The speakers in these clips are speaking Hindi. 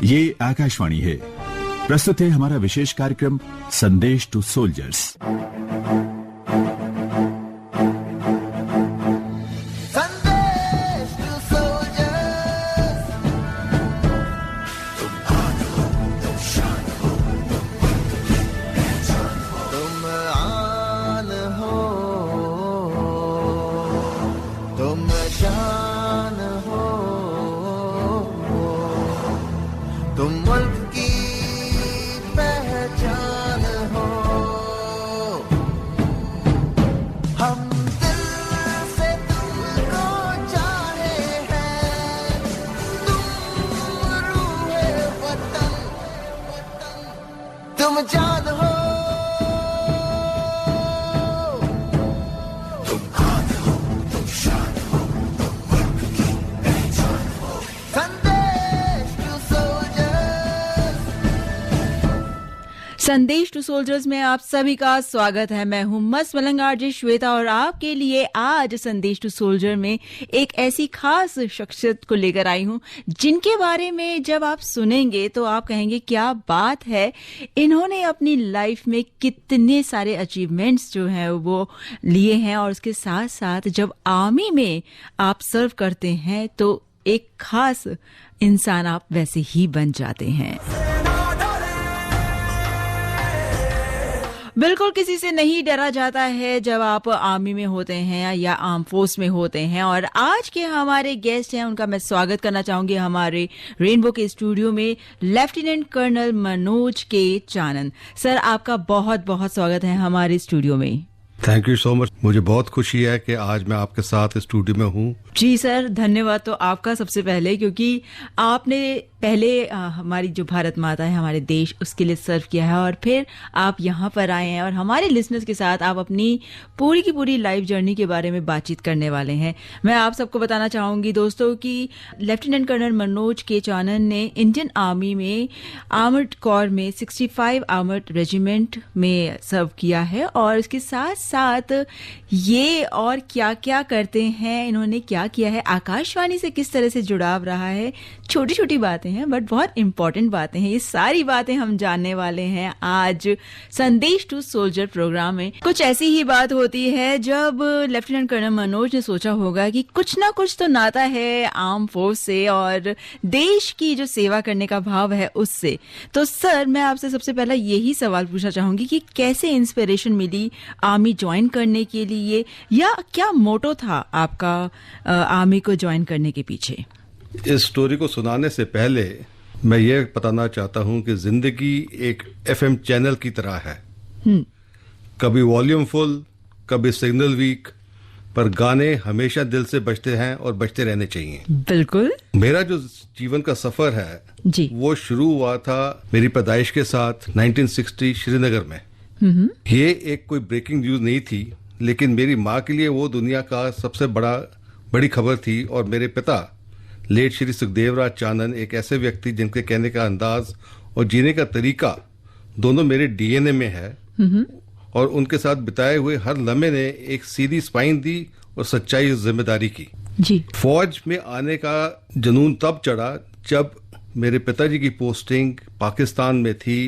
ये आकाशवाणी है। प्रस्तुत है हमारा विशेष कार्यक्रम संदेश टू सोल्जर्स। संदेश टू सोल्जर्स में आप सभी का स्वागत है। मैं हूं मस्त मलंग आरजे श्वेता और आपके लिए आज संदेश टू सोल्जर में एक ऐसी खास शख्सियत को लेकर आई हूं जिनके बारे में जब आप सुनेंगे तो आप कहेंगे क्या बात है। इन्होंने अपनी लाइफ में कितने सारे अचीवमेंट्स जो हैं वो लिए हैं और उसके साथ साथ जब आर्मी में आप सर्व करते हैं तो एक खास इंसान आप वैसे ही बन जाते हैं। बिल्कुल किसी से नहीं डरा जाता है जब आप आर्मी में होते हैं या आर्म फोर्स में होते हैं। और आज के हमारे गेस्ट हैं, उनका मैं स्वागत करना चाहूंगी हमारे रेनबो के स्टूडियो में, लेफ्टिनेंट कर्नल मनोज के चानन। सर, आपका बहुत बहुत स्वागत है हमारे स्टूडियो में। Thank you so much. मुझे बहुत खुशी है कि आज मैं आपके साथ स्टूडियो में हूँ। जी सर, धन्यवाद तो आपका सबसे पहले, क्योंकि आपने पहले हमारी जो भारत माता है, हमारे देश, उसके लिए सर्व किया है और फिर आप यहाँ पर आए हैं और हमारे लिसनर्स के साथ आप अपनी पूरी की पूरी लाइफ जर्नी के बारे में बातचीत करने वाले हैं। मैं आप सबको बताना चाहूंगी दोस्तों कि लेफ्टिनेंट कर्नल मनोज के चानन ने इंडियन आर्मी में आर्मर्ड कोर में 65 आर्मर्ड रेजिमेंट में सर्व किया है और इसके साथ साथ ये और क्या क्या करते हैं, इन्होंने क्या किया है, आकाशवाणी से किस तरह से जुड़ाव रहा है, छोटी छोटी बातें हैं बट बहुत इंपॉर्टेंट बातें हैं। ये सारी बातें हम जानने वाले हैं आज संदेश टू सोल्जर प्रोग्राम में। कुछ ऐसी ही बात होती है जब लेफ्टिनेंट कर्नल मनोज ने सोचा होगा कि कुछ ना कुछ तो नाता है आर्म फोर्स से और देश की जो सेवा करने का भाव है उससे। तो सर, मैं आपसे सबसे पहला यही सवाल पूछना चाहूंगी कि कैसे इंस्पिरेशन मिली आर्मी ज्वाइन करने के लिए, या क्या मोटो था आपका आर्मी को ज्वाइन करने के पीछे? इस स्टोरी को सुनाने से पहले मैं ये बताना चाहता हूँ कि जिंदगी एक एफएम चैनल की तरह है। कभी वॉल्यूम फुल, कभी सिग्नल वीक, पर गाने हमेशा दिल से बजते हैं और बजते रहने चाहिए। बिल्कुल। मेरा जो जीवन का सफर है जी, वो शुरू हुआ था मेरी पैदाइश के साथ 1960 श्रीनगर में। ये एक कोई ब्रेकिंग न्यूज नहीं थी, लेकिन मेरी माँ के लिए वो दुनिया का सबसे बड़ी खबर थी। और मेरे पिता लेट श्री सुखदेवराज चानन एक ऐसे व्यक्ति जिनके कहने का अंदाज और जीने का तरीका दोनों मेरे डीएनए में है और उनके साथ बिताए हुए हर लम्हे ने एक सीधी स्पाइन दी और सच्चाई जिम्मेदारी की जी। फौज में आने का जुनून तब चढ़ा जब मेरे पिताजी की पोस्टिंग पाकिस्तान में थी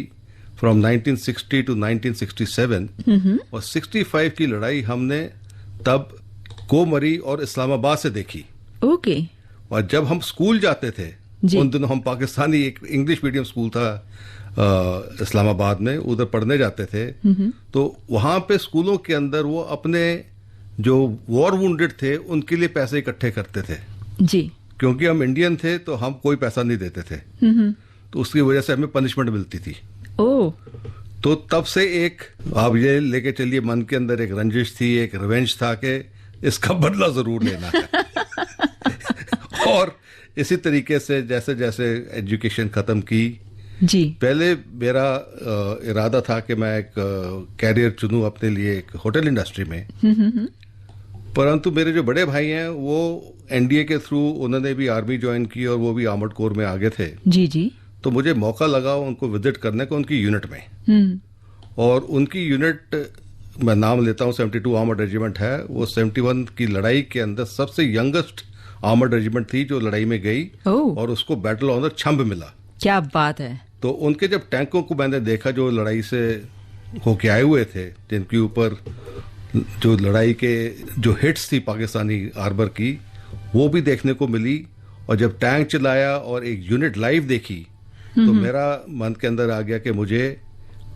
फ्रॉम 1960 टू 1967 और 65 की लड़ाई हमने तब कोमरी और इस्लामाबाद से देखी। ओके। और जब हम स्कूल जाते थे उन दिनों हम पाकिस्तानी एक इंग्लिश मीडियम स्कूल था इस्लामाबाद में, उधर पढ़ने जाते थे। तो वहां पे स्कूलों के अंदर वो अपने जो वॉर वुंडेड थे उनके लिए पैसे इकट्ठे करते थे जी। क्योंकि हम इंडियन थे तो हम कोई पैसा नहीं देते थे, तो उसकी वजह से हमें पनिशमेंट मिलती थी। तो तब से एक आप ये लेके चलिए, मन के अंदर एक रंजिश थी, एक रिवेंज था कि इसका बदला जरूर लेना है। और इसी तरीके से जैसे जैसे एजुकेशन खत्म की जी, पहले मेरा इरादा था कि मैं एक कैरियर चुनूं अपने लिए एक होटल इंडस्ट्री में। परंतु मेरे जो बड़े भाई हैं वो एनडीए के थ्रू उन्होंने भी आर्मी ज्वाइन की और वो भी आर्मर्ड कोर में आगे थे जी जी। तो मुझे मौका लगा उनको विजिट करने का उनकी यूनिट में। और उनकी यूनिट, मैं नाम लेता हूँ, 72 आर्मर्ड रेजिमेंट है। वो 71 की लड़ाई के अंदर सबसे यंगेस्ट आर्मर्ड रेजिमेंट थी जो लड़ाई में गई और उसको बैटल ऑनर छंब मिला। क्या बात है। तो उनके जब टैंकों को मैंने देखा जो लड़ाई से होके आए हुए थे, जिनके ऊपर जो लड़ाई के जो हिट्स थी पाकिस्तानी आर्मर की, वो भी देखने को मिली। और जब टैंक चलाया और एक यूनिट लाइव देखी तो मेरा मन के अंदर आ गया कि मुझे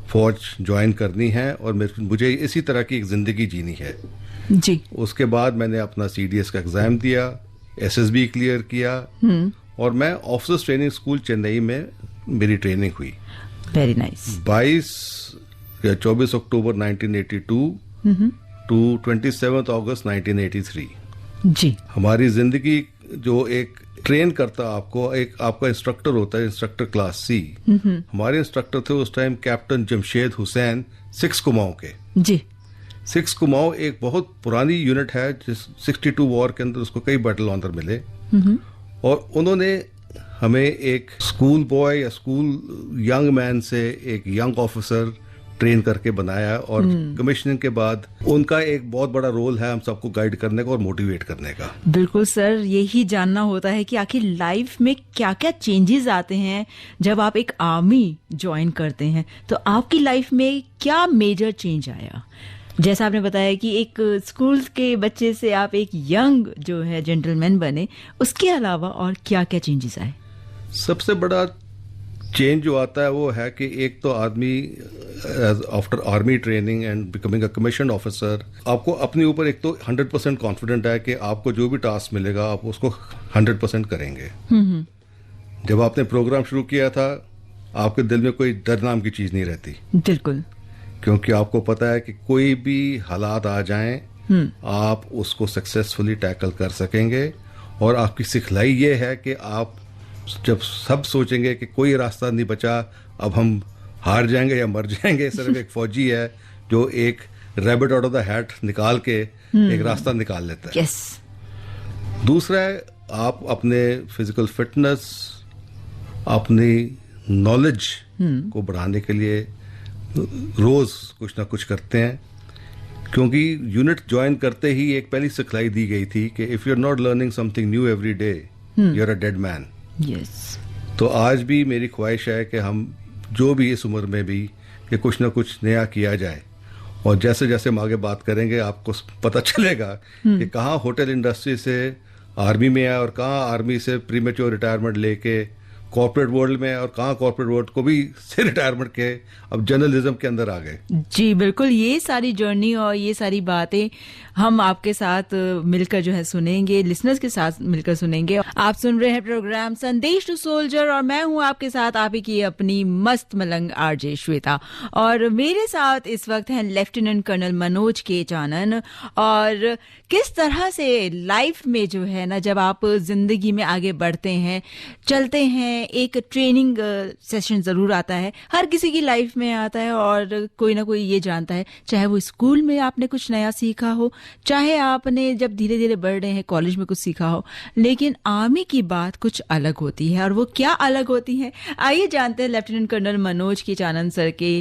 फौज ज्वाइन करनी है और मुझे इसी तरह की एक ज़िंदगी जीनी है जी। उसके बाद मैंने अपना CDS का एग्ज़ाम दिया, SSB क्लियर किया और मैं ऑफिसर्स ट्रेनिंग स्कूल चेन्नई में मेरी ट्रेनिंग हुई। Very nice. 24 अक्टूबर 1982 टू 27 अगस्त 1983। जी। हमारी ज़िंदगी जो एक ट्रेन करता आपको, एक आपका इंस्ट्रक्टर होता है, इंस्ट्रक्टर क्लास C। हमारे इंस्ट्रक्टर थे उस टाइम कैप्टन जमशेद हुसैन 6 कुमाऊं के। जी। 6 कुमाऊं एक बहुत पुरानी यूनिट है, जिस 62 वॉर के अंदर उसको कई बैटल ऑनर मिले। और उन्होंने हमें एक स्कूल बॉय या स्कूल यंग मैन से एक यंग ऑफिसर ट्रेन करके बनाया। और कमीशनिंग के बाद उनका एक बहुत बड़ा रोल है हम सबको गाइड करने का और मोटिवेट करने का। बिल्कुल सर, यही जानना होता है कि आखिर लाइफ में क्या क्या चेंजेस आते हैं जब आप एक आर्मी ज्वाइन करते हैं। तो आपकी लाइफ में क्या मेजर चेंज आया? जैसा आपने बताया कि एक स्कूल के बच्चे से आप एक यंग जो है जेंटलमैन बने, उसके अलावा और क्या क्या चेंजेस आए? सबसे बड़ा चेंज जो आता है वो है कि एक तो आदमी after army training and becoming a commission officer, आपको अपने ऊपर एक तो 100% कॉन्फिडेंट है कि आपको जो भी टास्क मिलेगा आप उसको 100% करेंगे। जब आपने प्रोग्राम शुरू किया था आपके दिल में कोई डर नाम की चीज़ नहीं रहती। बिल्कुल। क्योंकि आपको पता है कि कोई भी हालात आ जाएं आप उसको सक्सेसफुली टैकल कर सकेंगे। और आपकी सिखलाई ये है कि आप जब सब सोचेंगे कि कोई रास्ता नहीं बचा, अब हम हार जाएंगे या मर जाएंगे, सिर्फ एक फौजी है जो एक rabbit out of the hat निकाल के एक रास्ता निकाल लेता है। yes. दूसरा है आप अपने फिजिकल फिटनेस, अपनी नॉलेज को बढ़ाने के लिए रोज कुछ ना कुछ करते हैं। क्योंकि यूनिट ज्वाइन करते ही एक पहली सिखलाई दी गई थी कि if you are not learning something new every day you are a dead man. Yes. तो आज भी मेरी ख्वाहिश है कि हम जो भी इस उम्र में भी कि कुछ ना कुछ नया किया जाए। और जैसे जैसे हम आगे बात करेंगे आपको पता चलेगा कि कहाँ होटल इंडस्ट्री से आर्मी में है और कहाँ आर्मी से प्रीमेच्योर रिटायरमेंट लेके कॉर्पोरेट वर्ल्ड में और कहाँ कॉर्पोरेट वर्ल्ड को भी से रिटायरमेंट के अब जर्नलिज्म के अंदर आ गए। जी बिल्कुल, ये सारी जर्नी और ये सारी बातें हम आपके साथ मिलकर जो है सुनेंगे, लिसनर्स के साथ मिलकर सुनेंगे। आप सुन रहे हैं प्रोग्राम संदेश टू सोल्जर और मैं हूं आपके साथ आप ही की अपनी मस्त मलंग आरजे श्वेता। और मेरे साथ इस वक्त हैं लेफ्टिनेंट कर्नल मनोज के चानन। और किस तरह से लाइफ में जो है ना, जब आप जिंदगी में आगे बढ़ते हैं, चलते हैं, एक ट्रेनिंग सेशन जरूर आता है, हर किसी की लाइफ में आता है और कोई ना कोई ये जानता है, चाहे वो स्कूल में आपने कुछ नया सीखा हो, चाहे आपने जब धीरे धीरे बढ़ रहे हैं कॉलेज में कुछ सीखा हो, लेकिन आर्मी की बात कुछ अलग होती है। और वो क्या अलग होती है, आइए जानते हैं लेफ्टिनेंट कर्नल मनोज के चानन सर के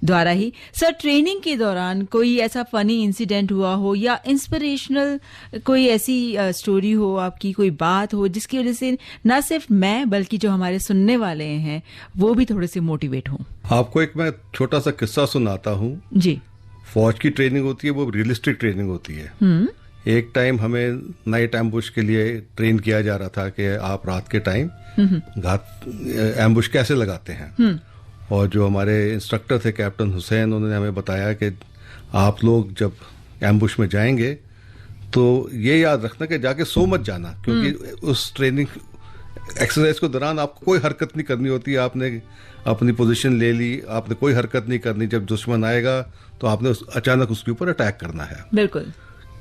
द्वारा ही। सर, ट्रेनिंग के दौरान कोई ऐसा फनी इंसिडेंट हुआ हो या इंस्पिरेशनल कोई ऐसी स्टोरी हो, आपकी कोई बात हो जिसकी वजह से ना सिर्फ मैं बल्कि जो हमारे सुनने वाले हैं वो भी थोड़े से मोटिवेट हों? आपको एक मैं छोटा सा किस्सा सुनाता हूँ जी। फौज की ट्रेनिंग होती है वो रियलिस्टिक ट्रेनिंग होती है। एक टाइम हमें नाइट एम्बुश के लिए ट्रेन किया जा रहा था कि आप रात के टाइम एम्बुश कैसे लगाते हैं। और जो हमारे इंस्ट्रक्टर थे कैप्टन हुसैन, उन्होंने हमें बताया कि आप लोग जब एम्बुश में जाएंगे तो ये याद रखना कि जाके सो मत जाना, क्योंकि उस ट्रेनिंग एक्सरसाइज के दौरान आपको कोई हरकत नहीं करनी होती। आपने अपनी पोजीशन ले ली, आपने कोई हरकत नहीं करनी। जब दुश्मन आएगा तो आपने अचानक उसके ऊपर अटैक करना है। बिल्कुल।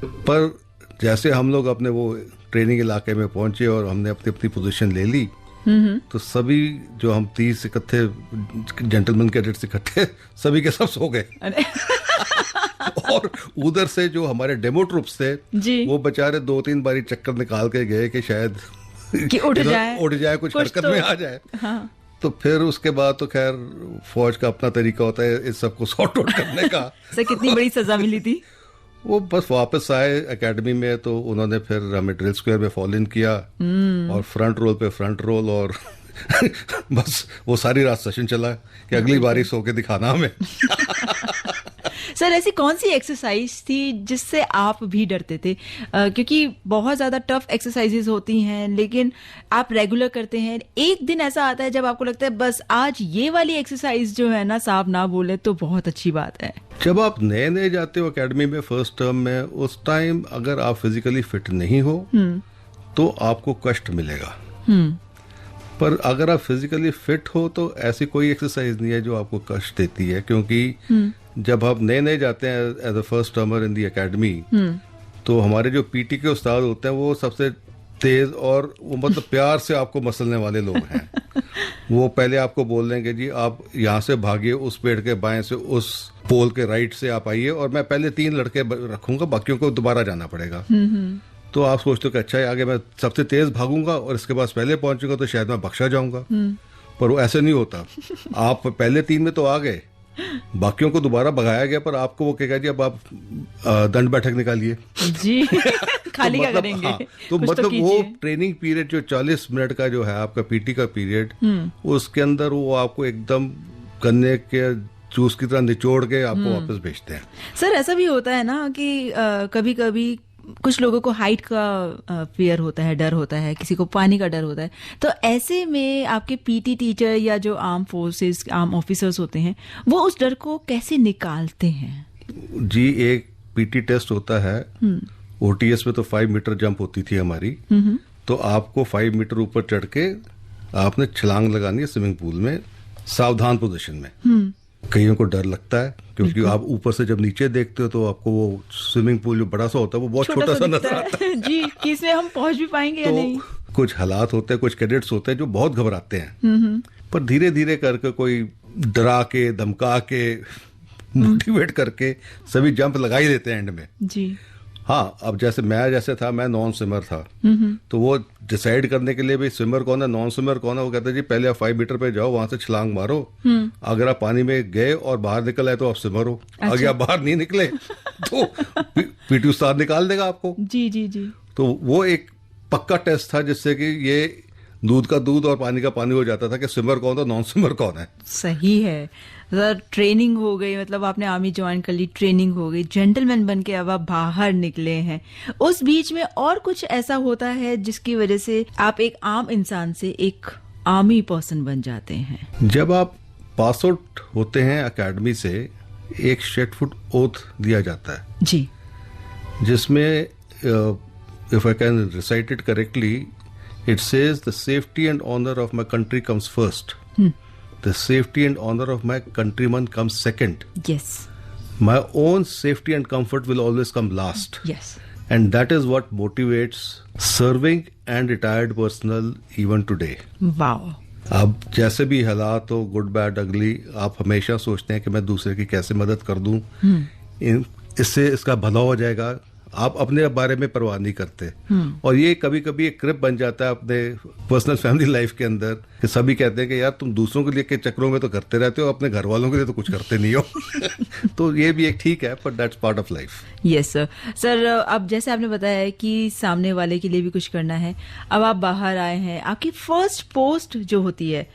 पर जैसे हम लोग अपने वो ट्रेनिंग इलाके में पहुंचे और हमने अपनी अपनी पोजीशन ले ली, तो सभी जो हम 30 इकट्ठे जेंटलमैन कैडेट्स इकट्ठे सभी के सब सो गए। और उधर से जो हमारे डेमो ट्रुप्स थे वो बेचारे 2-3 बारी चक्कर निकाल के गए कि शायद कि उठ जाए कुछ हरकत में आ जाए। हाँ। तो फिर उसके बाद तो खैर फौज का अपना तरीका होता है इस सबको सॉर्ट आउट करने का। सर, कितनी बड़ी सजा मिली थी? वो बस वापस आए एकेडमी में तो उन्होंने फिर हमें ड्रिल स्क्वायर में फॉलो इन किया और फ्रंट रोल पे फ्रंट रोल और बस वो सारी रात सेशन चला कि अगली बारी सो के दिखाना हमें। सर ऐसी कौन सी एक्सरसाइज थी जिससे आप भी डरते थे? क्योंकि बहुत ज्यादा टफ एक्सरसाइजेज होती हैं, लेकिन आप रेगुलर करते हैं। एक दिन ऐसा आता है जब आपको लगता है बस आज ये वाली एक्सरसाइज जो है ना, साहब ना बोले तो बहुत अच्छी बात है। जब आप नए नए जाते हो एकेडमी में फर्स्ट टर्म में, उस टाइम अगर आप फिजिकली फिट नहीं हो तो आपको कष्ट मिलेगा। पर अगर आप फिजिकली फिट हो तो ऐसी कोई एक्सरसाइज नहीं है जो आपको कष्ट देती है, क्योंकि जब आप नए नए जाते हैं as a first termer in the academy, तो हमारे जो पीटी के उस्ताद होते हैं वो सबसे तेज और वो मतलब प्यार से आपको मसलने वाले लोग हैं। वो पहले आपको बोल देंगे जी आप यहाँ से भागिए, उस पेड़ के बाएं से, उस पोल के राइट से आप आइए, और मैं पहले 3 लड़के रखूंगा, बाकियों को दोबारा जाना पड़ेगा। तो आप सोचते हो कि अच्छा है, आगे मैं सबसे तेज भागूंगा और इसके बाद पहले पहुंचूंगा तो शायद मैं बख्शा जाऊंगा। पर वो ऐसे नहीं होता। आप पहले 3 में तो आ गए, बाकियों को दोबारा भगाया गया, पर आपको वो कहेगा जी अब आप दंड बैठक निकालिए जी। खाली तो क्या मतलब, करेंगे? तो कुछ मतलब वो कीजिए। ट्रेनिंग पीरियड जो 40 मिनट का जो है आपका पीटी का पीरियड, उसके अंदर वो आपको एकदम गन्ने के जूस की तरह निचोड़ के आपको वापस भेजते हैं। सर ऐसा भी होता है ना कि कभी कभी कुछ लोगों को हाइट का फियर होता है, डर होता है, किसी को पानी का डर होता है। तो ऐसे में आपके पीटी टीचर या जो आर्म फोर्सेस, आर्म ऑफिसर्स होते हैं, वो उस डर को कैसे निकालते हैं? जी, एक पीटी टेस्ट होता है। ओटीएस में तो 5 मीटर जंप होती थी हमारी, तो आपको 5 मीटर ऊपर चढ़ के आपने छलांग लगानी है स्विमिंग पूल में, सावधान पोजीशन में। कईयों को डर लगता है क्योंकि आप ऊपर से जब नीचे देखते हो तो आपको वो स्विमिंग पूल जो बड़ा सा होता है वो बहुत छोटा सा नजर आता है जी, कि इसमें हम पहुंच भी पाएंगे या नहीं। तो कुछ हालात होते हैं, कुछ कैडेट्स होते हैं जो बहुत घबराते हैं, पर धीरे धीरे करके कोई डरा के, धमका के, मोटिवेट करके सभी जंप लगा ही देते हैं एंड में। जी हाँ, अब जैसे था, मैं नॉन स्विमर था, तो वो डिसाइड करने के लिए भी स्विमर कौन है, नॉन स्विमर कौन है, वो कहते जी पहले आप 5 मीटर पे जाओ, वहां से छलांग मारो, अगर आप पानी में गए और बाहर निकल आए तो आप स्विमर हो। अच्छा। अगर आप बाहर नहीं निकले तो पीटी उस्ताद निकाल देगा आपको। जी जी जी। तो वो एक पक्का टेस्ट था जिससे कि ये दूध का दूध और पानी का पानी हो जाता था कि स्विमर कौन था, नॉन स्विमर कौन है। सही है सर। ट्रेनिंग हो गई, मतलब आपने आर्मी ज्वाइन कर ली, ट्रेनिंग हो गई, जेंटलमैन बन के अब आप बाहर निकले हैं। उस बीच में और कुछ ऐसा होता है जिसकी वजह से आप एक आम इंसान से एक आर्मी पर्सन बन जाते हैं? जब आप पास आउट होते हैं एकेडमी से, एक शेटफुट ओथ दिया जाता है जी, जिसमें if I can recite it correctly, it says the safety and honor of my country comes first. The safety and honor of my countrymen comes second. yes My own safety and comfort will always come last. yes And that is what motivates serving and retired personnel even today. Wow. अब जैसे भी हालात हो, गुड बैड अगली, आप हमेशा सोचते हैं कि मैं दूसरे की कैसे मदद कर दूं, इससे इसका भला हो जाएगा। आप अपने बारे में परवाह नहीं करते, और ये कभी कभी एक क्रिप बन जाता है अपने पर्सनल फैमिली लाइफ के अंदर कि सभी कहते हैं कि यार तुम दूसरों के लिए के चक्रों में तो करते रहते हो, अपने घर वालों के लिए तो कुछ करते नहीं हो। तो ये भी एक ठीक है, पर that's part of life. Yes sir. Sir अब जैसे आपने बताया कि सामने वाले के लिए भी कुछ करना है, अब आप बाहर आए हैं, आपकी फर्स्ट पोस्ट जो होती है,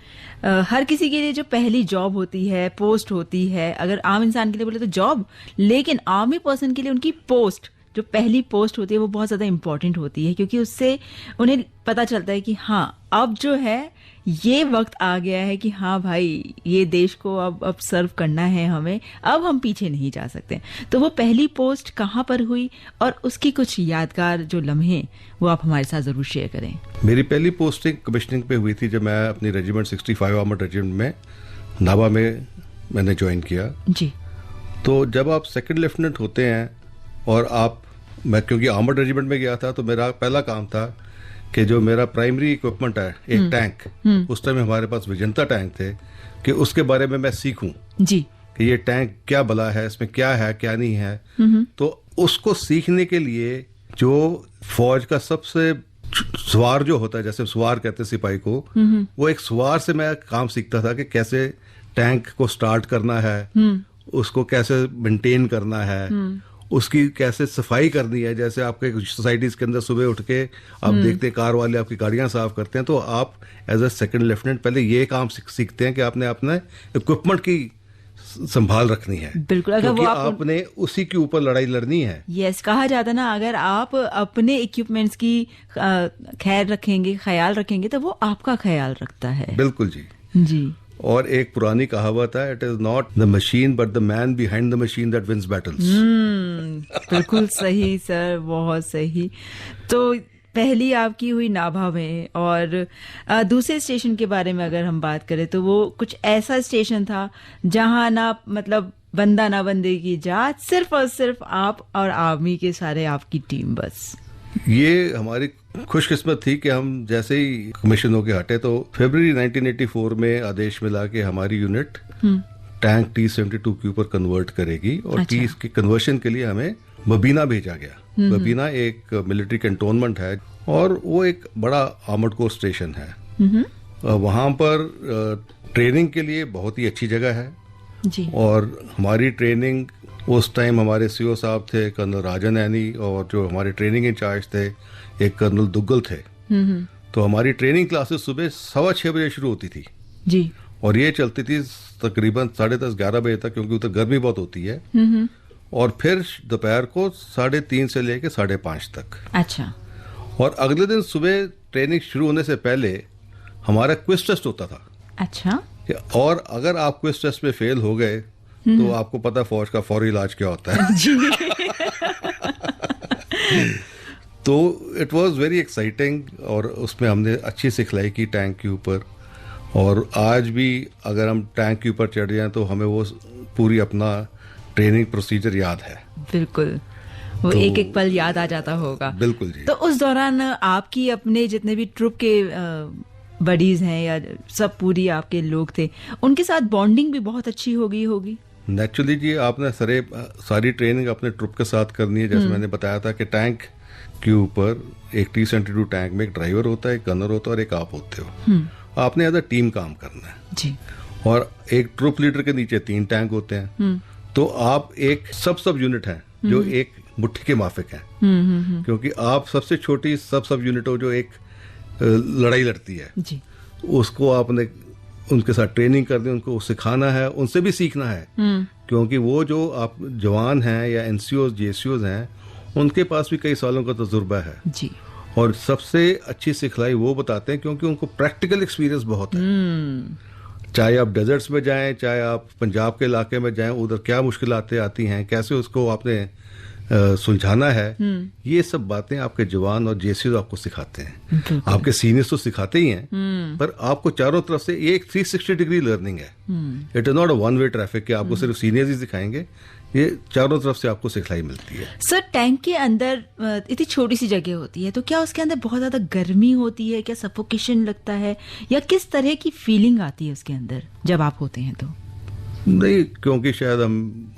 हर किसी के लिए जो पहली जॉब होती है, पोस्ट होती है, अगर आम इंसान के लिए बोले तो जॉब, लेकिन आर्मी पर्सन के लिए उनकी पोस्ट, जो पहली पोस्ट होती है, वो बहुत ज़्यादा इंपॉर्टेंट होती है, क्योंकि उससे उन्हें पता चलता है कि हाँ अब जो है ये वक्त आ गया है कि हाँ भाई ये देश को अब सर्व करना है हमें, अब हम पीछे नहीं जा सकते। तो वो पहली पोस्ट कहाँ पर हुई और उसकी कुछ यादगार जो लम्हे वो आप हमारे साथ ज़रूर शेयर करें। मेरी पहली पोस्टिंग कमिश्निंग पे हुई थी जब मैं अपनी रेजिमेंट 65 आर्मर्ड रेजिमेंट में नाभा में मैंने ज्वाइन किया। जी। तो जब आप सेकंड लेफ्टिनेंट होते हैं और मैं क्योंकि आर्मर्ड रेजिमेंट में गया था, तो मेरा पहला काम था कि जो मेरा प्राइमरी इक्विपमेंट है, एक टैंक, उस टाइम हमारे पास विजेंता टैंक थे, कि उसके बारे में मैं सीखूं जी कि ये टैंक क्या भला है, इसमें क्या है क्या नहीं है। तो उसको सीखने के लिए जो फौज का सबसे सवार जो होता है, जैसे सवार कहते हैं सिपाही को, वो एक सवार से मैं काम सीखता था कि कैसे टैंक को स्टार्ट करना है, उसको कैसे मेंटेन करना है, उसकी कैसे सफाई करनी है। जैसे आपके सोसाइटीज़ के अंदर सुबह उठ के आप देखते हैं कार वाले आपकी गाड़ियां साफ करते हैं, तो आप एज अ सेकंड लेफ्टिनेंट पहले ये काम सीखते हैं कि आपने अपने इक्विपमेंट की संभाल रखनी है। बिल्कुल, अगर वो क्योंकि आपने उसी के ऊपर लड़ाई लड़नी है। यस, कहा जाता ना, अगर आप अपने इक्विपमेंट्स की ख्याल रखेंगे तो वो आपका ख्याल रखता है। बिल्कुल जी जी। और एक पुरानी कहावत है, it is not the machine but the man behind the machine that wins battles. बिल्कुल सही सर, बहुत सही। तो पहली आपकी हुई नाभा में, और दूसरे स्टेशन के बारे में अगर हम बात करें तो वो कुछ ऐसा स्टेशन था जहां ना मतलब बंदा ना बंदे की जात, सिर्फ और सिर्फ आप और आर्मी के सारे आपकी टीम बस। ये हमारी खुशकिस्मत थी कि हम जैसे ही कमीशन होके हटे तो फरवरी 1984 में आदेश मिला कि हमारी यूनिट टैंक T-72 के ऊपर कन्वर्ट करेगी, और अच्छा। टी के कन्वर्शन के लिए हमें बबीना भेजा गया। बबीना एक मिलिट्री कैंटोनमेंट है और वो एक बड़ा आर्मर्ड कोर स्टेशन है। वहां पर ट्रेनिंग के लिए बहुत ही अच्छी जगह है जी। और हमारी ट्रेनिंग उस टाइम हमारे सीओ साहब थे कर्नल राजन ऐनी, और जो हमारे ट्रेनिंग इंचार्ज थे एक कर्नल दुग्गल थे। तो हमारी ट्रेनिंग क्लासेस सुबह 6:15 बजे शुरू होती थी जी। और ये चलती थी तकरीबन 10:30-11 बजे तक, क्योंकि उधर गर्मी बहुत होती है। और फिर दोपहर को 3:30 से लेके 5:30 तक। अच्छा। और अगले दिन सुबह ट्रेनिंग शुरू होने से पहले हमारा क्विज टेस्ट होता था। अच्छा। और अगर आप क्विज टेस्ट में फेल हो गए तो आपको पता है फौज का फौरी इलाज क्या होता है। तो इट वाज वेरी एक्साइटिंग, और उसमें हमने अच्छी सिखलाई की टैंक के ऊपर। और आज भी अगर हम टैंक के ऊपर चढ़ जाएं तो हमें वो पूरी अपना ट्रेनिंग प्रोसीजर याद है। बिल्कुल, वो तो एक एक पल याद आ जाता होगा। बिल्कुल जी। तो उस दौरान आपकी अपने जितने भी ट्रुप के बडीज हैं या सब पूरी आपके लोग थे, उनके साथ बॉन्डिंग भी बहुत अच्छी हो गई होगी। नेचुरली जी, आपने सारी ट्रेनिंग अपने ट्रुप के साथ करनी है। जैसे मैंने बताया था कि टैंक के ऊपर एक T-72 टैंक में एक ड्राइवर होता है, एक गनर होता है और एक आप होते हो। आपने एज अ टीम काम करना है जी। और एक ट्रुप लीडर के नीचे 3 टैंक होते हैं। तो आप एक सब यूनिट है जो एक मुट्ठी के माफिक है, क्योंकि आप सबसे छोटी सब यूनिट हो जो एक लड़ाई लड़ती है जी। उसको आपने उनके साथ ट्रेनिंग करनी, उनको सिखाना है, उनसे भी सीखना है। क्योंकि वो जो आप जवान हैं या NCOs JCOs हैं, उनके पास भी कई सालों का तजुर्बा है जी। और सबसे अच्छी सिखलाई वो बताते हैं क्योंकि उनको प्रैक्टिकल एक्सपीरियंस बहुत है। चाहे आप डेजर्ट्स में जाएं, चाहे आप पंजाब के इलाके में जाएं, उधर क्या मुश्किलातें आती हैं, कैसे उसको आपने सुलझाना है, ये सब बातें आपके जवान और JCOs आपको सिखाते हैं। आपके सीनियर्स तो सिखाते ही हैं, पर आपको चारों तरफ से ये एक 360 डिग्री लर्निंग है। It is not a one way traffic कि आपको सिर्फ सीनियर्स ही सिखाएंगे, ये चारों तरफ से आपको सिखलाई मिलती है। सर, टैंक के अंदर इतनी छोटी सी जगह होती है, तो क्या उसके अंदर बहुत ज्यादा गर्मी होती है, क्या सफोकेशन लगता है, या किस तरह की फीलिंग आती है उसके अंदर जब आप होते हैं? तो नहीं, क्योंकि शायद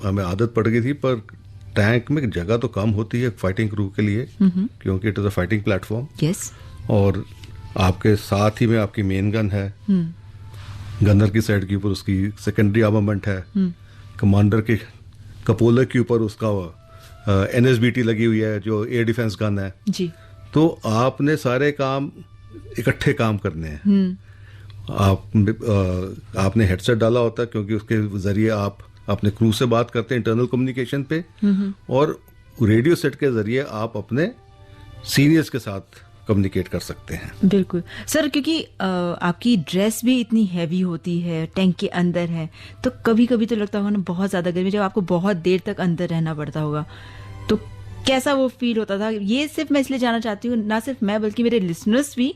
हमें आदत पड़ गई थी, पर टैंक में जगह तो कम होती है फाइटिंग क्रू के लिए, क्योंकि it is a fighting platform. Yes. और आपके साथ ही में आपकी मेन गन है, गनर की साइड के ऊपर उसकी सेकेंडरी आर्मामेंट है, कमांडर के कपोले के ऊपर उसका NSBT लगी हुई है जो एयर डिफेंस गन है जी। तो आपने सारे काम इकट्ठे काम करने हैं। आपने हेडसेट डाला होता है क्योंकि उसके जरिए आप अपने क्रू से बात करते हैं इंटरनल कम्युनिकेशन पे, और रेडियो सेट के जरिए आप अपने सीनियर्स के साथ कम्युनिकेट कर सकते हैं। बिल्कुल सर, क्योंकि आपकी ड्रेस भी इतनी हैवी होती है, टैंक के अंदर है, तो कभी कभी तो लगता होगा ना बहुत ज्यादा गर्मी, जब आपको बहुत देर तक अंदर रहना पड़ता होगा, तो कैसा वो फील होता था? ये सिर्फ मैं इसलिए जानना चाहती हूँ, ना सिर्फ मैं बल्कि मेरे लिसनर्स भी,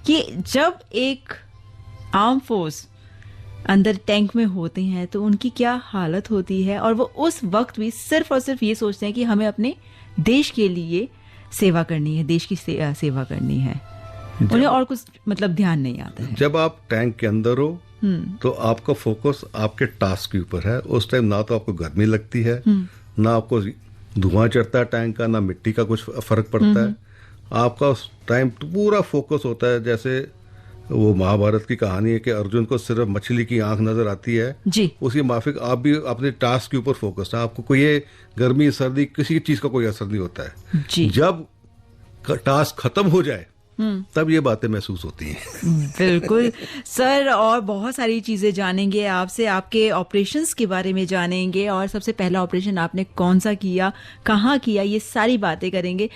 कि जब एक आर्म फोर्स अंदर टैंक में होते हैं तो उनकी क्या हालत होती है, और वो उस वक्त भी सिर्फ और सिर्फ ये सोचते हैं कि हमें अपने देश के लिए सेवा करनी है, देश की सेवा करनी है, उन्हें और कुछ मतलब ध्यान नहीं आता है। जब आप टैंक के अंदर हो तो आपका फोकस आपके टास्क के ऊपर है। उस टाइम ना तो आपको गर्मी लगती है, ना आपको धुआं चढ़ता है टैंक का, ना मिट्टी का कुछ फर्क पड़ता है। आपका उस टाइम पूरा फोकस होता है जैसे वो महाभारत की कहानी है कि अर्जुन को सिर्फ मछली की आंख नजर आती है जी। उसके माफिक आप भी अपने टास्क के ऊपर फोकस है, आपको कोई ये गर्मी सर्दी किसी चीज का कोई असर नहीं होता है। जी। जब टास्क खत्म हो जाए तब ये बातें महसूस होती हैं। बिल्कुल सर, और बहुत सारी चीजें जानेंगे आपसे, आपके ऑपरेशंस के बारे में जानेंगे, और सबसे पहला ऑपरेशन आपने कौन सा किया, कहाँ किया, ये सारी बातें करेंगे।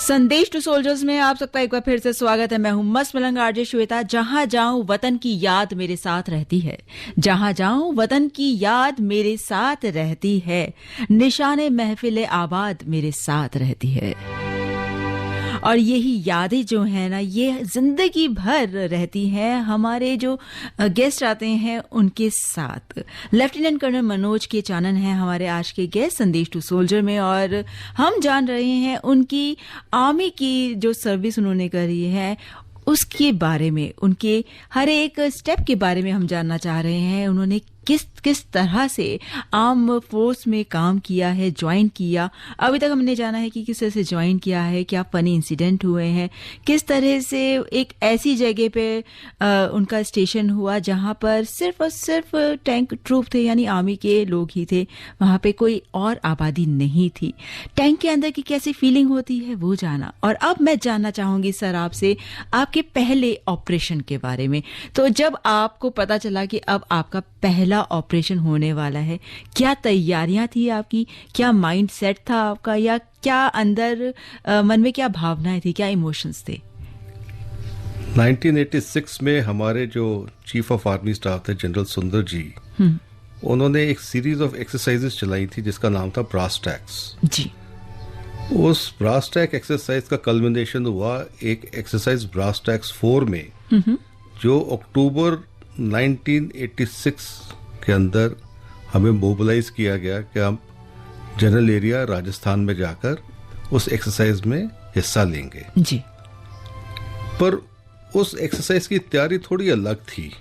संदेश टू सोल्जर्स में आप सबका एक बार फिर से स्वागत है। मैं हूं मस्त मलंग आरजे श्वेता। जहां जाऊं वतन की याद मेरे साथ रहती है, जहां जाऊं वतन की याद मेरे साथ रहती है, निशाने महफिल आबाद मेरे साथ रहती है। और यही यादें जो है ना, ये जिंदगी भर रहती हैं हमारे जो गेस्ट आते हैं उनके साथ। लेफ्टिनेंट कर्नल मनोज के चानन हैं हमारे आज के गेस्ट संदेश टू सोल्जर में, और हम जान रहे हैं उनकी आर्मी की जो सर्विस उन्होंने करी है उसके बारे में, उनके हर एक स्टेप के बारे में हम जानना चाह रहे हैं। उन्होंने किस तरह से आर्म फोर्स में काम किया है, ज्वाइन किया। अभी तक हमने जाना है कि किस तरह से ज्वाइन किया है, क्या फनी इंसिडेंट हुए हैं, किस तरह से एक ऐसी जगह पे उनका स्टेशन हुआ जहां पर सिर्फ और सिर्फ टैंक ट्रूप थे, यानी आर्मी के लोग ही थे, वहां पे कोई और आबादी नहीं थी। टैंक के अंदर की कैसी फीलिंग होती है वो जाना। और अब मैं जानना चाहूंगी सर आपसे आपके पहले ऑपरेशन के बारे में। तो जब आपको पता चला कि अब आपका पहला ऑपरेशन होने वाला है, क्या तैयारियां थी आपकी, क्या माइंड सेट था आपका, या क्या अंदर मन में क्या भावनाएं थी, क्या इमोशंस थे? 1986 में हमारे जो चीफ ऑफ आर्मी स्टाफ थे जनरल सुंदर जी, उन्होंने एक सीरीज ऑफ एक्सरसाइजेस चलाई थी जिसका नाम था ब्रास टैक्स जी। उस ब्रास टैक एक्सरसाइज का कल्मिनेशन हुआ एक एक्सरसाइज ब्रास टैक्स 4 में, जो अक्टूबर 1986 के अंदर हमें मोबिलाइज किया गया कि हम जनरल एरिया राजस्थान में जाकर उस एक्सरसाइज में हिस्सा लेंगे जी। पर उस एक्सरसाइज की तैयारी थोड़ी अलग थी।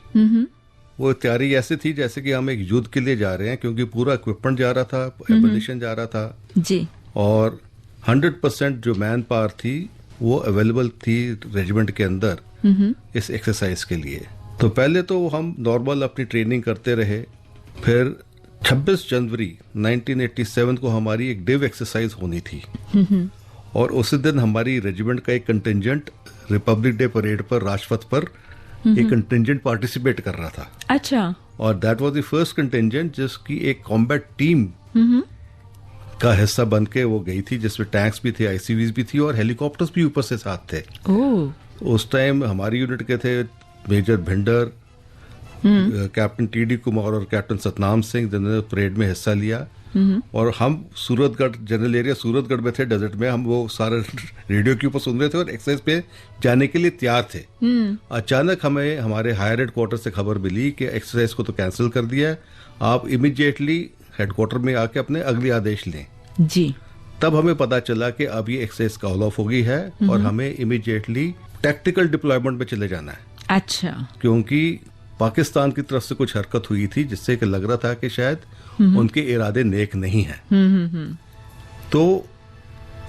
वो तैयारी ऐसे थी जैसे कि हम एक युद्ध के लिए जा रहे हैं, क्योंकि पूरा इक्विपमेंट जा रहा था, एम्युनिशन जा रहा था जी, और 100% जो मैन पावर थी वो अवेलेबल थी रेजिमेंट के अंदर इस एक्सरसाइज के लिए। तो पहले तो हम नॉर्मल अपनी ट्रेनिंग करते रहे, फिर 26 जनवरी 1987 को हमारी एक डिव एक्सरसाइज होनी थी, और उसी दिन हमारी रेजिमेंट का एक कंटिंजेंट रिपब्लिक डे परेड पर राजपथ पर एक कंटिंजेंट पार्टिसिपेट कर रहा था। अच्छा। और that was the first contingent जिसकी एक कॉम्बैट टीम का हिस्सा बन के वो गई थी, जिसमें टैंक्स भी थे, आईसीवीज भी थी, और हेलीकॉप्टर्स भी ऊपर से साथ थे। उस टाइम हमारी यूनिट के थे major Bhinder, captain TD Kumar और कैप्टन सतनाम सिंह, जिन्होंने परेड में हिस्सा लिया। और हम सूरतगढ़, जनरल एरिया सूरतगढ़ में थे, डेजर्ट में। हम वो सारे रेडियो के ऊपर सुन रहे थे और एक्सरसाइज पे जाने के लिए तैयार थे। अचानक हमें हमारे हायर हेडक्वार्टर से खबर मिली कि एक्सरसाइज को तो कैंसिल कर दिया है, आप इमीडिएटली हेडक्वार्टर में आके अपने अगले आदेश लें जी। तब हमें पता चला कि अब ये एक्सरसाइज कॉल ऑफ हो गई है और हमें इमीडिएटली टैक्टिकल डिप्लॉयमेंट में चले जाना है। अच्छा। क्योंकि पाकिस्तान की तरफ से कुछ हरकत हुई थी जिससे कि लग रहा था कि शायद उनके इरादे नेक नहीं हैं। तो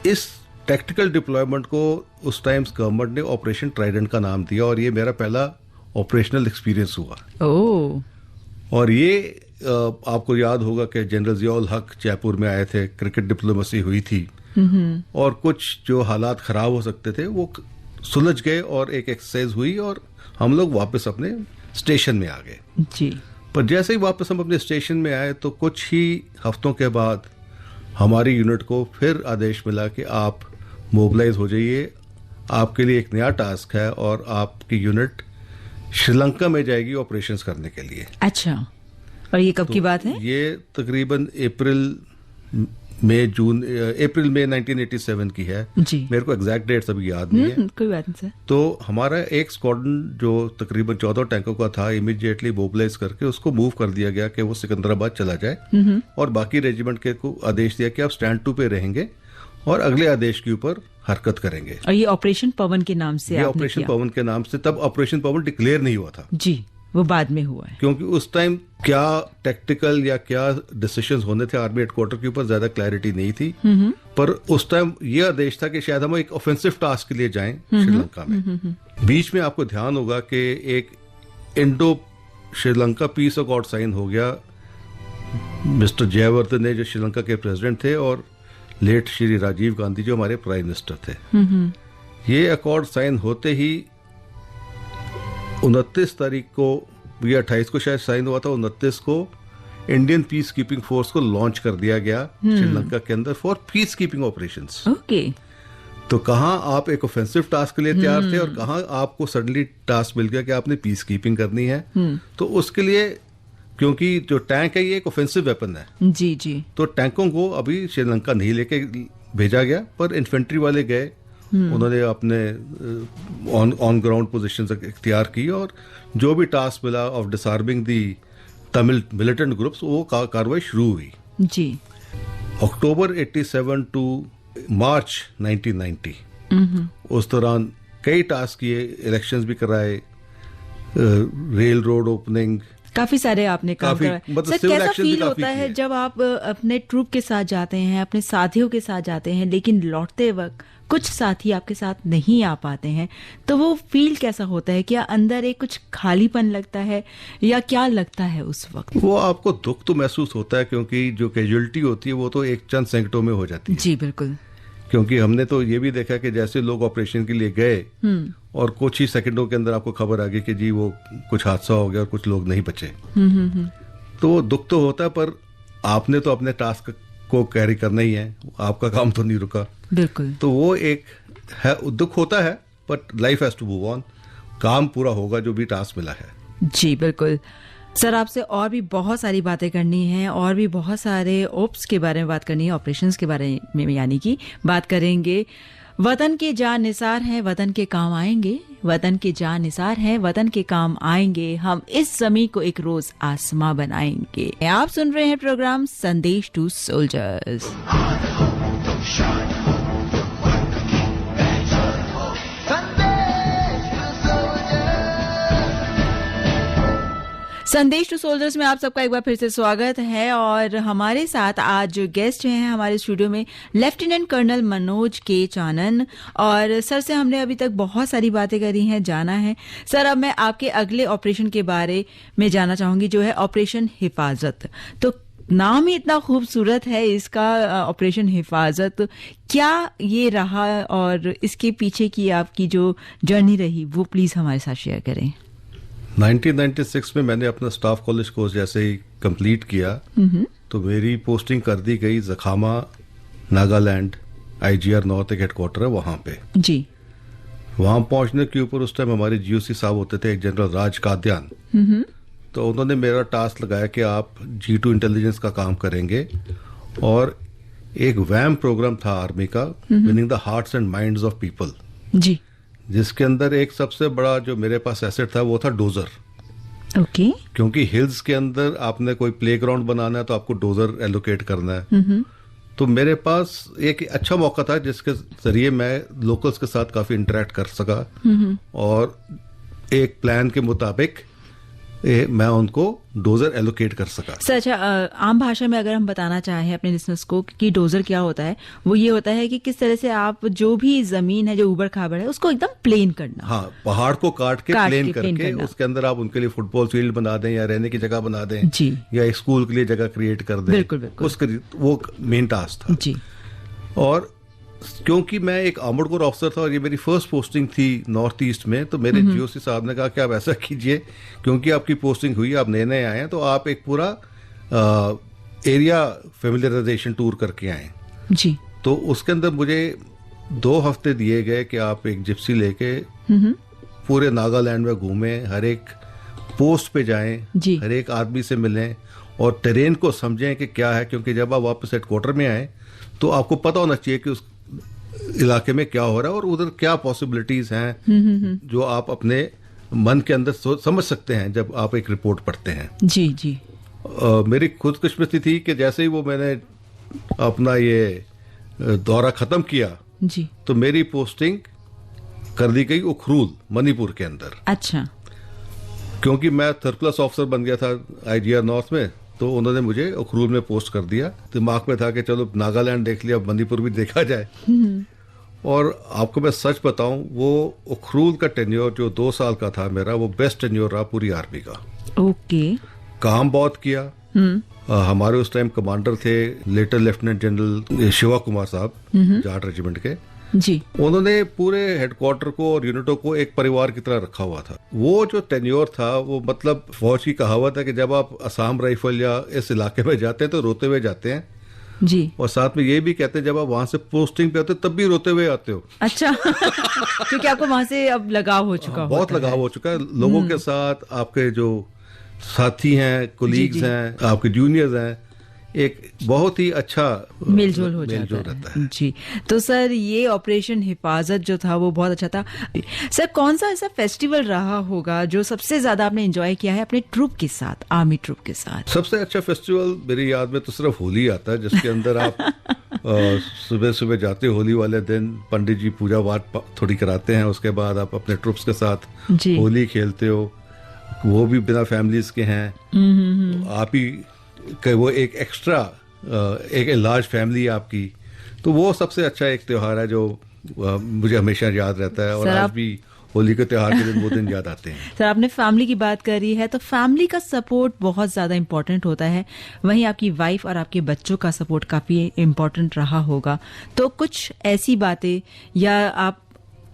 इस टैक्टिकल डिप्लॉयमेंट को उस टाइम गवर्नमेंट ने ऑपरेशन ट्राइडेंट का नाम दिया, और ये मेरा पहला ऑपरेशनल एक्सपीरियंस हुआ। और ये आपको याद होगा कि जनरल जियाउल हक जयपुर में आए थे, क्रिकेट डिप्लोमेसी हुई थी, और कुछ जो हालात खराब हो सकते थे वो सुलझ गए, और एक एक्सरसाइज हुई और हम लोग वापस अपने स्टेशन में आ गए जी। पर जैसे ही वापस हम अपने स्टेशन में आए तो कुछ ही हफ्तों के बाद हमारी यूनिट को फिर आदेश मिला कि आप मोबिलाइज हो जाइए, आपके लिए एक नया टास्क है और आपकी यूनिट श्रीलंका में जाएगी ऑपरेशंस करने के लिए। अच्छा। और ये कब की बात है? ये तकरीबन अप्रैल में 1987 की है जी। मेरे को एग्जैक्ट डेट्स अभी याद नहीं है। कोई बात नहीं सर। तो हमारा एक स्क्वाड्रन जो तकरीबन 14 टैंकों का था, इमीडिएटली मोबिलाइज करके उसको मूव कर दिया गया कि वो सिकंदराबाद चला जाए, और बाकी रेजिमेंट के को आदेश दिया कि आप स्टैंड 2 पे रहेंगे और अगले आदेश के ऊपर हरकत करेंगे। और ये ऑपरेशन पवन के नाम से ये ऑपरेशन पवन के नाम से, तब ऑपरेशन पवन डिक्लेयर नहीं हुआ था जी। वो बाद में हुआ है। क्योंकि उस टाइम क्या टैक्टिकल या क्या डिसीजंस होने थे आर्मी हेडक्वार्टर के ऊपर ज्यादा क्लैरिटी नहीं थी, पर उस टाइम यह आदेश था कि शायद हम एक ऑफेंसिव टास्क के लिए जाएं श्रीलंका में। बीच में आपको ध्यान होगा कि एक Indo Sri Lanka peace accord sign हो गया मिस्टर जयवर्धन ने, जो श्रीलंका के प्रेसिडेंट थे, और लेट श्री राजीव गांधी जो हमारे प्राइम मिनिस्टर थे। ये अकॉर्ड साइन होते ही 29 तारीख को या 28 को शायद साइन हुआ था, 29 को इंडियन पीस कीपिंग फोर्स को लॉन्च कर दिया गया श्रीलंका के अंदर for peace keeping operations. Okay, तो कहां आप एक ऑफेंसिव टास्क के लिए तैयार थे और कहां आपको सडनली टास्क मिल गया कि आपने पीस कीपिंग करनी है। तो उसके लिए, क्योंकि जो टैंक है ये एक ऑफेंसिव वेपन है, जी जी, तो टैंकों को अभी श्रीलंका नहीं लेके भेजा गया, पर इन्फेंट्री वाले गए, उन्होंने अपने ऑन ग्राउंड पोजीशन इख्तियार की और जो भी टास्क मिला of disarming the Tamil militant groups, वो कार्रवाई शुरू हुई जी। अक्टूबर 87 टू मार्च 1990। उस दौरान कई टास्क किए, इलेक्शंस भी कराए, रेल रोड ओपनिंग, काफी सारे आपने काम काफी, कराए। मतलब सर, सिविल कैसा एक्शन भी फील काफी होता है किए। जब आप अपने ट्रूप के साथ जाते हैं, अपने साथियों के साथ जाते हैं, लेकिन लौटते वक्त कुछ साथी आपके साथ नहीं आ पाते हैं, तो वो फील कैसा होता है? क्या अंदर एक कुछ खालीपन लगता है या क्या लगता है उस वक्त? वो आपको दुख तो महसूस होता है, क्योंकि जो कैजुअलिटी होती है वो तो एक चंद सैकड़ों में हो जाती है। जी बिल्कुल। क्योंकि हमने तो ये भी देखा कि जैसे लोग ऑपरेशन के लिए गए और कुछ ही सेकंडों के अंदर आपको खबर आ गई कि जी वो कुछ हादसा हो गया और कुछ लोग नहीं बचे, तो वो दुख तो होता है, पर आपने तो अपने टास्क को कैरी करना ही है, आपका काम तो नहीं रुका। बिल्कुल। तो वो एक है, दुख होता है, but life has to move on, काम पूरा होगा जो भी टास्क मिला है। जी बिल्कुल। सर, आपसे और भी बहुत सारी बातें करनी है और भी बहुत सारे ओप्स के बारे में बात करनी है, ऑपरेशंस के बारे में यानी कि बात करेंगे। वतन के जान निसार हैं, वतन के काम आएंगे, वतन के जान निसार हैं, वतन के काम आएंगे, हम इस ज़मीं को एक रोज आसमां बनाएंगे। आप सुन रहे हैं प्रोग्राम संदेश टू सोल्जर्स। संदेश टू सोल्जर्स में आप सबका एक बार फिर से स्वागत है और हमारे साथ आज गेस्ट हैं हमारे स्टूडियो में लेफ्टिनेंट कर्नल मनोज के चानन। और सर से हमने अभी तक बहुत सारी बातें करी हैं, जाना है। सर, अब मैं आपके अगले ऑपरेशन के बारे में जानना चाहूंगी, जो है ऑपरेशन हिफाजत। तो नाम ही इतना खूबसूरत है इसका, ऑपरेशन हिफाजत। क्या ये रहा और इसके पीछे की आपकी जो जर्नी रही वो प्लीज हमारे साथ शेयर करें। 1996 में मैंने अपना स्टाफ कॉलेज कोर्स जैसे ही कंप्लीट किया तो मेरी पोस्टिंग कर दी गई जखामा, नागालैंड, IGR नॉर्थ एक हेडक्वार्टर है वहां पे। जी। वहां पहुंचने के ऊपर उस टाइम हमारे GOC साहब होते थे, एक जनरल राज काद्यान। तो उन्होंने मेरा टास्क लगाया कि आप G2 इंटेलिजेंस का काम करेंगे, और एक वैम प्रोग्राम था आर्मी का, winning the hearts and minds of people, जी, जिसके अंदर एक सबसे बड़ा जो मेरे पास एसेट था वो था डोजर। ओके। क्योंकि हिल्स के अंदर आपने कोई प्लेग्राउंड बनाना है तो आपको डोजर एलोकेट करना है। तो मेरे पास एक अच्छा मौका था जिसके जरिए मैं लोकल्स के साथ काफी इंटरेक्ट कर सका, और एक प्लान के मुताबिक मैं उनको डोजर एलोकेट कर सका। सर, अच्छा, आम भाषा में अगर हम बताना चाहें अपने लिसनर्स को कि डोजर क्या होता है, वो ये होता है कि किस तरह से आप जो भी जमीन है जो उबड़ खाबड़ है उसको एकदम प्लेन करना। हाँ, पहाड़ को काट के प्लेन करके उसके अंदर आप उनके लिए फुटबॉल फील्ड बना दें या रहने की जगह बना दें जी, या एक स्कूल के लिए जगह क्रिएट कर दें। बिल्कुल बिल्कुल, उसके वो मेन टास्क था जी। और क्योंकि मैं एक आर्मर्ड कोर ऑफिसर था और ये मेरी फर्स्ट पोस्टिंग थी नॉर्थ ईस्ट में, तो मेरे GOC साहब ने कहा कि आप ऐसा कीजिए, क्योंकि आपकी पोस्टिंग हुई, आप नए नए आए हैं, तो आप एक पूरा एरिया फेमिलियराइजेशन टूर करके आए। जी। तो उसके अंदर मुझे 2 हफ्ते दिए गए कि आप एक जिप्सी लेके पूरे नागालैंड में घूमें, हर एक पोस्ट पे जाएं, हर एक आदमी से मिलें और टेरेन को समझें कि क्या है, क्योंकि जब आप वापस हेडक्वार्टर में आए तो आपको पता होना चाहिए कि उस इलाके में क्या हो रहा है और उधर क्या पॉसिबिलिटीज हैं जो आप अपने मन के अंदर समझ सकते हैं जब आप एक रिपोर्ट पढ़ते हैं। जी जी। मेरी खुदकिस्मती थी कि जैसे ही वो मैंने अपना ये दौरा खत्म किया जी, तो मेरी पोस्टिंग कर दी गई उखरूल, मणिपुर के अंदर। अच्छा। क्योंकि मैं सरप्लस ऑफिसर बन गया था IGR नॉर्थ में, तो उन्होंने मुझे उखरूल में पोस्ट कर दिया। दिमाग में था कि चलो नागालैंड देख लिया, मणिपुर भी देखा जाए। और आपको मैं सच बताऊं, वो उखरूल का टेन्योर जो 2 साल का था मेरा, वो बेस्ट टेन्योर रहा पूरी आर्मी का। ओके। काम बहुत किया। हमारे उस टाइम कमांडर थे later lieutenant general Shiva Kumar साहब, जाट रेजिमेंट के जी। उन्होंने पूरे हेडक्वार्टर को और यूनिटों को एक परिवार की तरह रखा हुआ था। वो जो टेन्योर था, वो मतलब फौज की कहावत है कि जब आप असम राइफल या इस इलाके में जाते हैं तो रोते हुए जाते हैं जी। और साथ में ये भी कहते हैं जब आप वहां से पोस्टिंग पे आते हो तब भी रोते हुए आते हो। अच्छा। क्योंकि आपको वहां से अब लगाव हो चुका बहुत लगाव हो चुका है लोगों के साथ। आपके जो साथी हैं, कोलीग्स हैं, आपके जूनियर्स हैं, एक बहुत ही अच्छा मेलजोल हो जाता है जी। तो सर, ये ऑपरेशन हिफाजत जो था वो बहुत अच्छा था। सर, कौन सा ऐसा फेस्टिवल रहा होगा जो सबसे ज्यादा आपने एंजॉय किया है अपने ट्रूप के साथ, आर्मी ट्रूप के साथ? सबसे अच्छा फेस्टिवल मेरी याद में तो सिर्फ होली आता है, जिसके अंदर आप सुबह सुबह जाते हो, होली वाले दिन पंडित जी पूजा पाठ थोड़ी कराते हैं, उसके बाद आप अपने ट्रूप्स के साथ होली खेलते हो। वो भी बिना फैमिलीज के हैं, आप ही वो एक एक्स्ट्रा एक लार्ज फैमिली आपकी। तो वो सबसे अच्छा एक त्योहार है जो मुझे हमेशा याद रहता है, और आज भी होली के त्योहार के दिन वो दिन याद आते हैं। सर, आपने फैमिली की बात करी है, तो फैमिली का सपोर्ट बहुत ज्यादा इम्पोर्टेंट होता है। वहीं आपकी वाइफ और आपके बच्चों का सपोर्ट काफी इम्पोर्टेंट रहा होगा। तो कुछ ऐसी बातें, या आप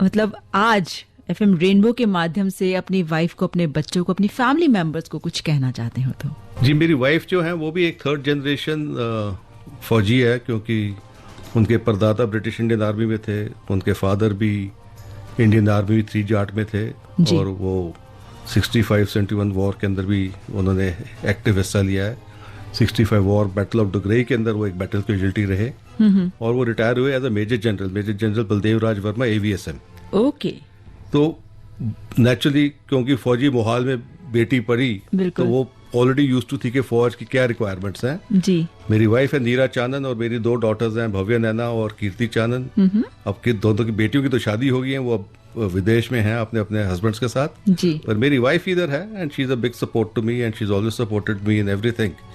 मतलब आज FM रेनबो के माध्यम से अपनी वाइफ को, अपने बच्चों को, अपनी फैमिली मेंबर्स को कुछ कहना चाहते हो तो? जी, मेरी वाइफ जो है वो भी एक 3rd जनरेशन फौजी है, क्योंकि उनके परदादा ब्रिटिश इंडियन आर्मी में थे, उनके फादर भी इंडियन आर्मी 3 जाट में थे, और वो 65-71 वॉर के अंदर भी उन्होंने एक्टिव हिस्सा लिया है। 65 वॉर बैटल ऑफ डुगरई के अंदर वो एक बैटल कैजुअल्टी रहे, और वो रिटायर हुए as a major general Baldev Raj Verma AVSM। Okay. तो नेचुरली क्योंकि फौजी मोहाल में बेटी पड़ी, तो वो ऑलरेडी यूज टू थी कि फौज की क्या रिक्वायरमेंट्स हैं जी। मेरी वाइफ है नीरा चानन, और मेरी 2 डॉटर्स हैं, भव्य नैना और कीर्ति चानन। अब दोनों की बेटियों की तो शादी हो गई है, वो अब विदेश में हैं अपने अपने हस्बैंड्स के साथ जी। पर मेरी वाइफ इधर है, and she is a big support to me, and she is always supported me in everything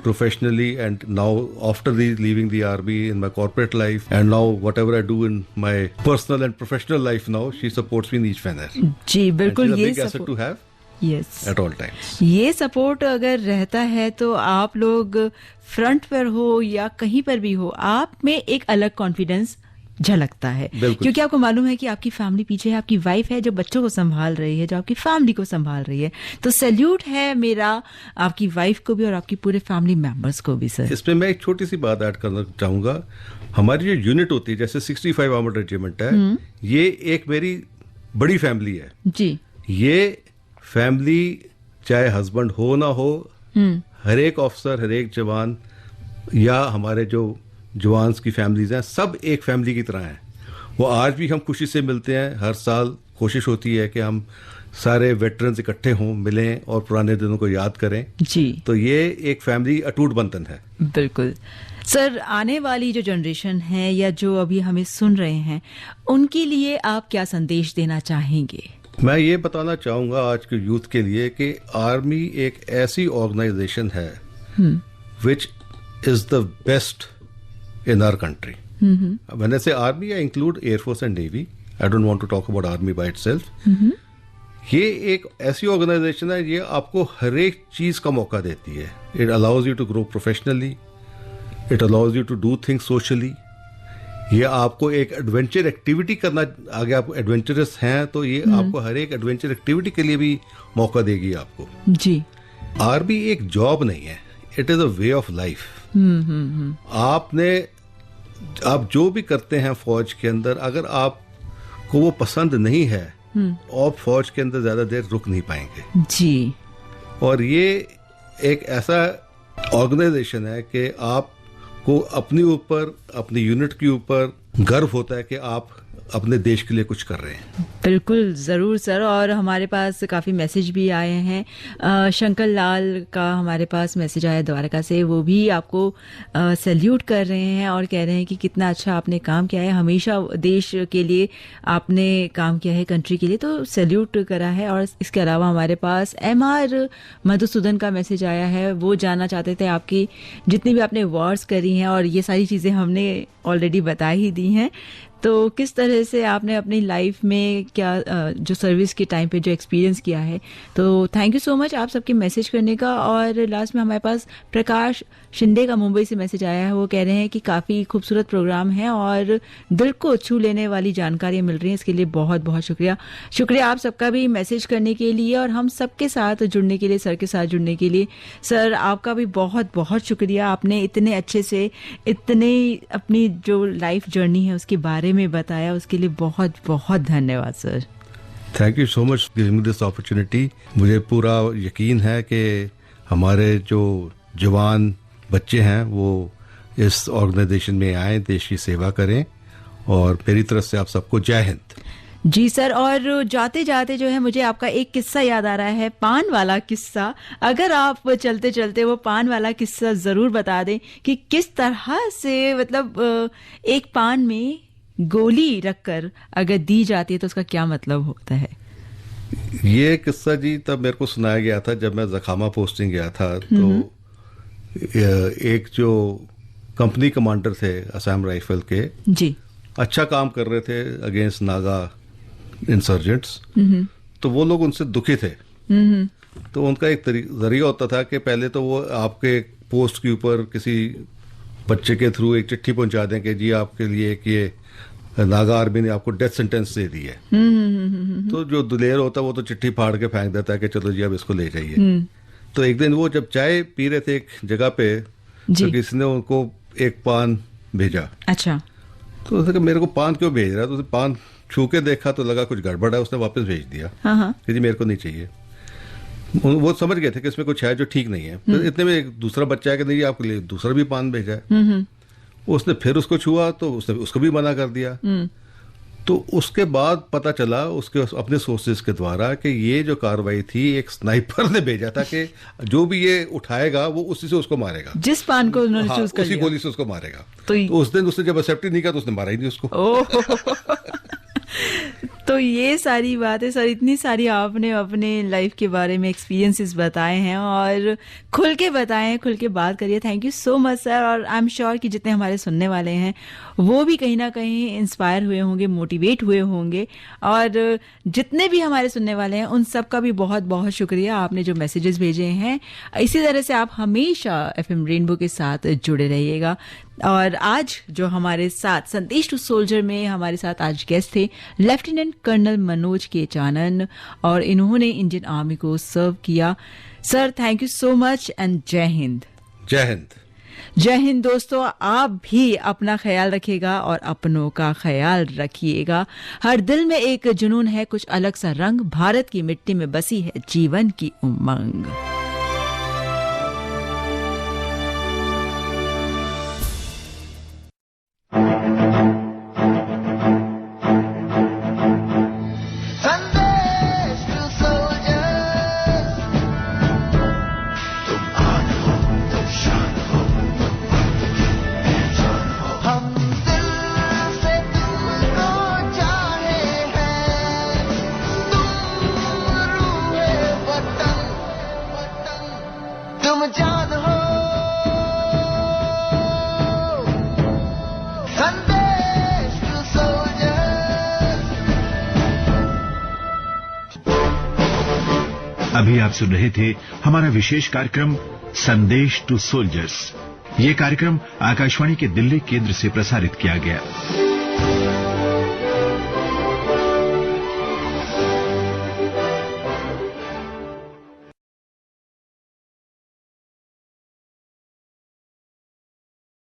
professionally, and now after leaving the army in my corporate life, and now whatever I do in my personal and professional life now, she supports me in each manner जी। बिल्कुल, ये big asset to have yes at all times। ये सपोर्ट अगर रहता है तो आप लोग फ्रंट पर हो या कहीं पर भी हो, आप में एक अलग कॉन्फिडेंस झलकता है, क्योंकि आपको मालूम है कि आपकी फैमिली पीछे है, आपकी वाइफ है जो बच्चों को संभाल रही है, जो आपकी फैमिली को संभाल रही है। तो सैल्यूट है मेरा आपकी वाइफ को भी और आपकी पूरे फैमिली मेंबर्स को भी। सर, इसमें मैं एक छोटी सी बात ऐड करना चाहूंगा। हमारी जो यूनिट होती है, जैसे 65 आर्मर्ड रेजिमेंट है, ये एक मेरी बड़ी फैमिली है जी। ये फैमिली चाहे हस्बैंड हो ना हो, हर एक ऑफिसर, हर एक जवान, या हमारे जो जवान्स की फैमिलीज हैं, सब एक फैमिली की तरह हैं। वो आज भी हम खुशी से मिलते हैं। हर साल कोशिश होती है कि हम सारे वेटरन्स इकट्ठे हों, मिलें और पुराने दिनों को याद करें जी। तो ये एक फैमिली अटूट बंधन है। बिल्कुल। सर, आने वाली जो जनरेशन है या जो अभी हमें सुन रहे हैं, उनके लिए आप क्या संदेश देना चाहेंगे? मैं ये बताना चाहूंगा आज के यूथ के लिए कि आर्मी एक ऐसी ऑर्गेनाइजेशन है which is the best in our country. When I say army, I include Air Force and Navy. I don't want to talk about army by itself. ये एक ऐसी ऑर्गेनाइजेशन है, ये आपको हर एक चीज का मौका देती है। It allows you to grow professionally. It allows you to do things socially. ये आपको एक एडवेंचर एक्टिविटी करना, आगे आप एडवेंचरस हैं तो ये आपको हर एक एडवेंचर एक्टिविटी के लिए भी मौका देगी आपको जी। आर्मी एक जॉब नहीं है, it is a way of life. आप जो भी करते हैं फौज के अंदर, अगर आपको वो पसंद नहीं है, आप फौज के अंदर ज्यादा देर रुक नहीं पाएंगे जी। और ये एक ऐसा ऑर्गेनाइजेशन है कि आपको अपने ऊपर, अपनी यूनिट के ऊपर गर्व होता है कि आप अपने देश के लिए कुछ कर रहे हैं। बिल्कुल ज़रूर सर। और हमारे पास काफ़ी मैसेज भी आए हैं। शंकर लाल का हमारे पास मैसेज आया द्वारका से, वो भी आपको सैल्यूट कर रहे हैं और कह रहे हैं कि कितना अच्छा आपने काम किया है, हमेशा देश के लिए आपने काम किया है, कंट्री के लिए, तो सैल्यूट करा है। और इसके अलावा हमारे पास MR मधुसूदन का मैसेज आया है, वो जानना चाहते थे आपकी जितनी भी आपने वॉर्स करी हैं, और ये सारी चीज़ें हमने ऑलरेडी बता ही दी हैं, तो किस तरह से आपने अपनी लाइफ में क्या जो सर्विस के टाइम पे जो एक्सपीरियंस किया है। तो थैंक यू सो मच आप सबके मैसेज करने का। और लास्ट में हमारे पास प्रकाश शिंदे का मुंबई से मैसेज आया है, वो कह रहे हैं कि काफ़ी खूबसूरत प्रोग्राम है और दिल को छू लेने वाली जानकारियाँ मिल रही हैं, इसके लिए बहुत बहुत शुक्रिया आप सबका भी मैसेज करने के लिए और हम सबके साथ जुड़ने के लिए, सर के साथ जुड़ने के लिए। सर आपका भी बहुत बहुत शुक्रिया, आपने इतने अच्छे से इतने अपनी जो लाइफ जर्नी है उसके बारे में बताया, उसके लिए बहुत बहुत धन्यवाद sir. Thank you so much giving me this opportunity. मुझे पूरा यकीन है कि हमारे जो जवान बच्चे हैं वो इस ऑर्गेनाइजेशन में आए, देश की सेवा करें, और मेरी तरफ से आप सबको जय हिंद। जी सर। और जाते जाते जो है मुझे आपका एक किस्सा याद आ रहा है, पान वाला किस्सा। अगर आप चलते चलते वो पान वाला किस्सा जरूर बता दें कि किस तरह से मतलब एक पान में गोली रखकर अगर दी जाती है तो उसका क्या मतलब होता है। ये किस्सा जी तब मेरे को सुनाया गया था जब मैं जखामा पोस्टिंग गया था। तो एक जो कंपनी कमांडर थे असम राइफल के, जी, अच्छा काम कर रहे थे अगेंस्ट नागा इंसर्जेंट्स, तो वो लोग उनसे दुखी थे। तो उनका एक जरिया होता था कि पहले तो वो आपके पोस्ट के ऊपर किसी बच्चे के थ्रू एक चिट्ठी पहुंचा दें कि जी आपके लिए कि ये नागा आर्मी ने आपको डेथ सेंटेंस दे दी है। तो जो दुलेर होता है वो तो चिट्ठी फाड़ के फेंक देता है कि चलो जी अब इसको ले जाइए। तो एक दिन वो जब चाय पी रहे थे एक जगह पे, तो किसी ने उनको एक पान भेजा। अच्छा। तो उसने कहा मेरे को पान क्यों भेज रहा है, तो उसने पान छू के देखा तो लगा कुछ गड़बड़ है, उसने वापस भेज दिया कि जी मेरे को नहीं चाहिए। वो समझ गए थे कि इसमें कुछ है जो ठीक नहीं है। तो इतने में एक दूसरा बच्चा है कि नहीं आपके लिए दूसरा भी पान भेजा है। उसने फिर उसको छुआ तो उसने उसको भी मना कर दिया। तो उसके बाद पता चला उसके अपने सोर्सेज के द्वारा कि ये जो कार्रवाई थी एक स्नाइपर ने भेजा था कि जो भी ये उठाएगा वो उसी से उसको मारेगा, जिस पान को उन्होंने चूज कर लिया उसी गोली से उसको मारेगा। तो उस दिन उसने जब एक्सेप्ट नहीं किया तो उसने मारा ही नहीं उसको। तो ये सारी बातें सर, इतनी सारी आपने अपने लाइफ के बारे में एक्सपीरियंसेस बताए हैं और खुल के बताए हैं, खुल के बात करिए। Thank you so much sir. और आई एम श्योर कि जितने हमारे सुनने वाले हैं वो भी कहीं ना कहीं इंस्पायर हुए होंगे, मोटिवेट हुए होंगे, और जितने भी हमारे सुनने वाले हैं उन सब का भी बहुत बहुत शुक्रिया, आपने जो मैसेजेस भेजे हैं। इसी तरह से आप हमेशा FM रेनबो के साथ जुड़े रहिएगा। और आज जो हमारे साथ संदेश टू सोल्जर में हमारे साथ आज गेस्ट थे लेफ्टिनेंट कर्नल मनोज के चानन, और इन्होंने इंडियन आर्मी को सर्व किया। Sir thank you so much and जय हिंद। जय हिंद। जय हिंद दोस्तों, आप भी अपना ख्याल रखिएगा और अपनों का ख्याल रखिएगा। हर दिल में एक जुनून है, कुछ अलग सा रंग, भारत की मिट्टी में बसी है जीवन की उमंग। अभी आप सुन रहे थे हमारा विशेष कार्यक्रम संदेश टू सोल्जर्स। ये कार्यक्रम आकाशवाणी के दिल्ली केंद्र से प्रसारित किया गया।